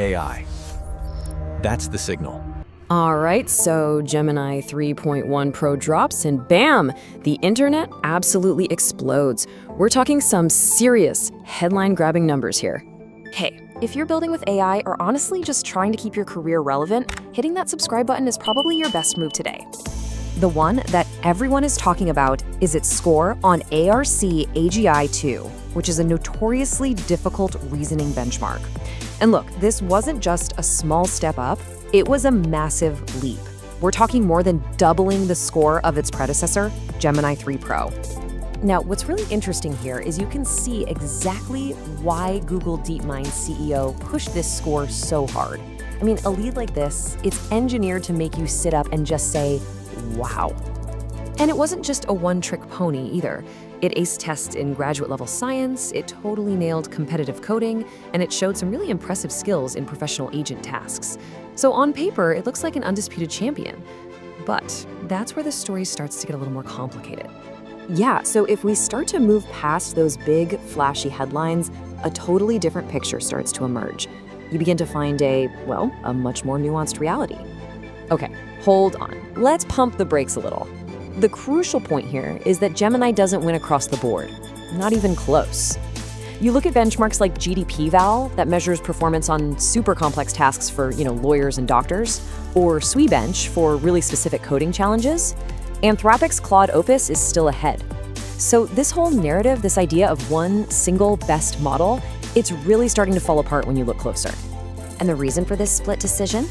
AI. That's the signal. All right, so Gemini 3.1 Pro drops and bam, the internet absolutely explodes. We're talking some serious headline-grabbing numbers here. Hey, if you're building with AI or honestly just trying to keep your career relevant, hitting that subscribe button is probably your best move today. The one that everyone is talking about is its score on ARC AGI 2, which is a notoriously difficult reasoning benchmark. And look, this wasn't just a small step up, it was a massive leap. We're talking more than doubling the score of its predecessor, Gemini 3 Pro. Now, what's really interesting here is you can see exactly why Google DeepMind's CEO pushed this score so hard. I mean, a lead like this, it's engineered to make you sit up and just say, wow. And it wasn't just a one-trick pony either. It aced tests in graduate-level science, it totally nailed competitive coding, and it showed some really impressive skills in professional agent tasks. So on paper, it looks like an undisputed champion. But that's where the story starts to get a little more complicated. Yeah, so if we start to move past those big, flashy headlines, a totally different picture starts to emerge. You begin to find a much more nuanced reality. Okay, hold on. Let's pump the brakes a little. The crucial point here is that Gemini doesn't win across the board. Not even close. You look at benchmarks like GDP-Val that measures performance on super complex tasks for, lawyers and doctors, or SweBench for really specific coding challenges. Anthropic's Claude Opus is still ahead. So this whole narrative, this idea of one single best model, it's really starting to fall apart when you look closer. And the reason for this split decision?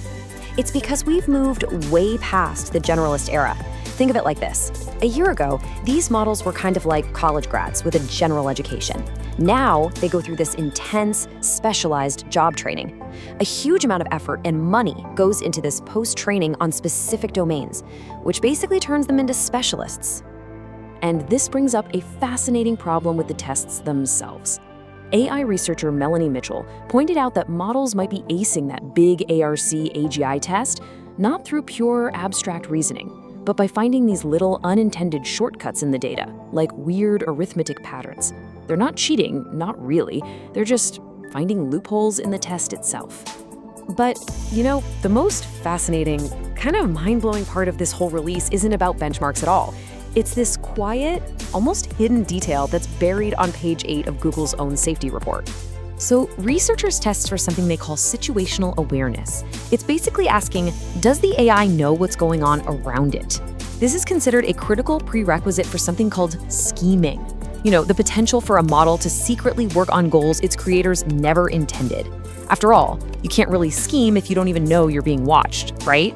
It's because we've moved way past the generalist era. Think of it like this. A year ago, these models were kind of like college grads with a general education. Now, they go through this intense, specialized job training. A huge amount of effort and money goes into this post-training on specific domains, which basically turns them into specialists. And this brings up a fascinating problem with the tests themselves. AI researcher Melanie Mitchell pointed out that models might be acing that big ARC AGI test, not through pure abstract reasoning, but by finding these little unintended shortcuts in the data, like weird arithmetic patterns. They're not cheating, not really, they're just finding loopholes in the test itself. But, the most fascinating, kind of mind-blowing part of this whole release isn't about benchmarks at all. It's this quiet, almost hidden detail that's buried on page 8 of Google's own safety report. So researchers test for something they call situational awareness. It's basically asking, does the AI know what's going on around it? This is considered a critical prerequisite for something called scheming. The potential for a model to secretly work on goals its creators never intended. After all, you can't really scheme if you don't even know you're being watched, right?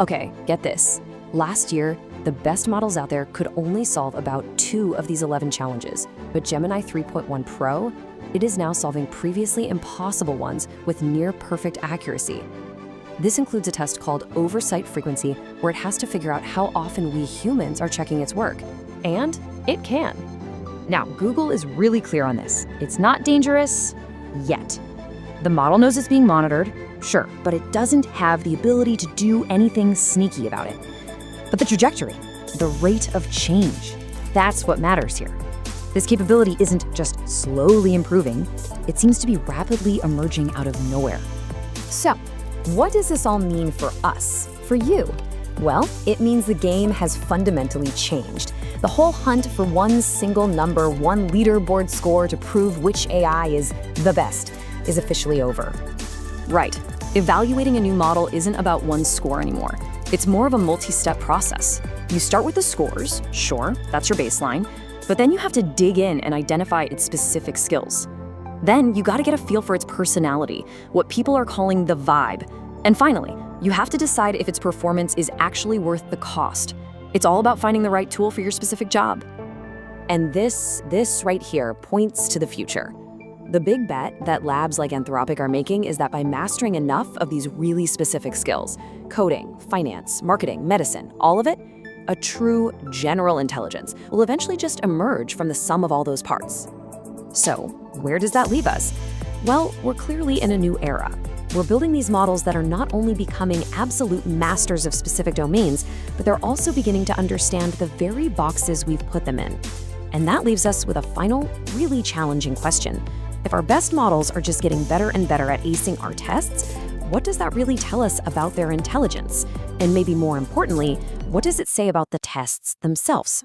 Okay, get this. Last year, the best models out there could only solve about 2 of these 11 challenges, but Gemini 3.1 Pro, it is now solving previously impossible ones with near-perfect accuracy. This includes a test called oversight frequency, where it has to figure out how often we humans are checking its work. And it can. Now, Google is really clear on this. It's not dangerous yet. The model knows it's being monitored, sure, but it doesn't have the ability to do anything sneaky about it. But the trajectory, the rate of change, that's what matters here. This capability isn't just slowly improving, it seems to be rapidly emerging out of nowhere. So, what does this all mean for us, for you? Well, it means the game has fundamentally changed. The whole hunt for one single number, one leaderboard score to prove which AI is the best is officially over. Right, evaluating a new model isn't about one score anymore. It's more of a multi-step process. You start with the scores, sure, that's your baseline, but then you have to dig in and identify its specific skills. Then you gotta get a feel for its personality, what people are calling the vibe. And finally, you have to decide if its performance is actually worth the cost. It's all about finding the right tool for your specific job. And this right here points to the future. The big bet that labs like Anthropic are making is that by mastering enough of these really specific skills, coding, finance, marketing, medicine, all of it, a true general intelligence will eventually just emerge from the sum of all those parts. So, where does that leave us? Well, we're clearly in a new era. We're building these models that are not only becoming absolute masters of specific domains, but they're also beginning to understand the very boxes we've put them in. And that leaves us with a final, really challenging question. If our best models are just getting better and better at acing our tests, what does that really tell us about their intelligence? And maybe more importantly, what does it say about the tests themselves?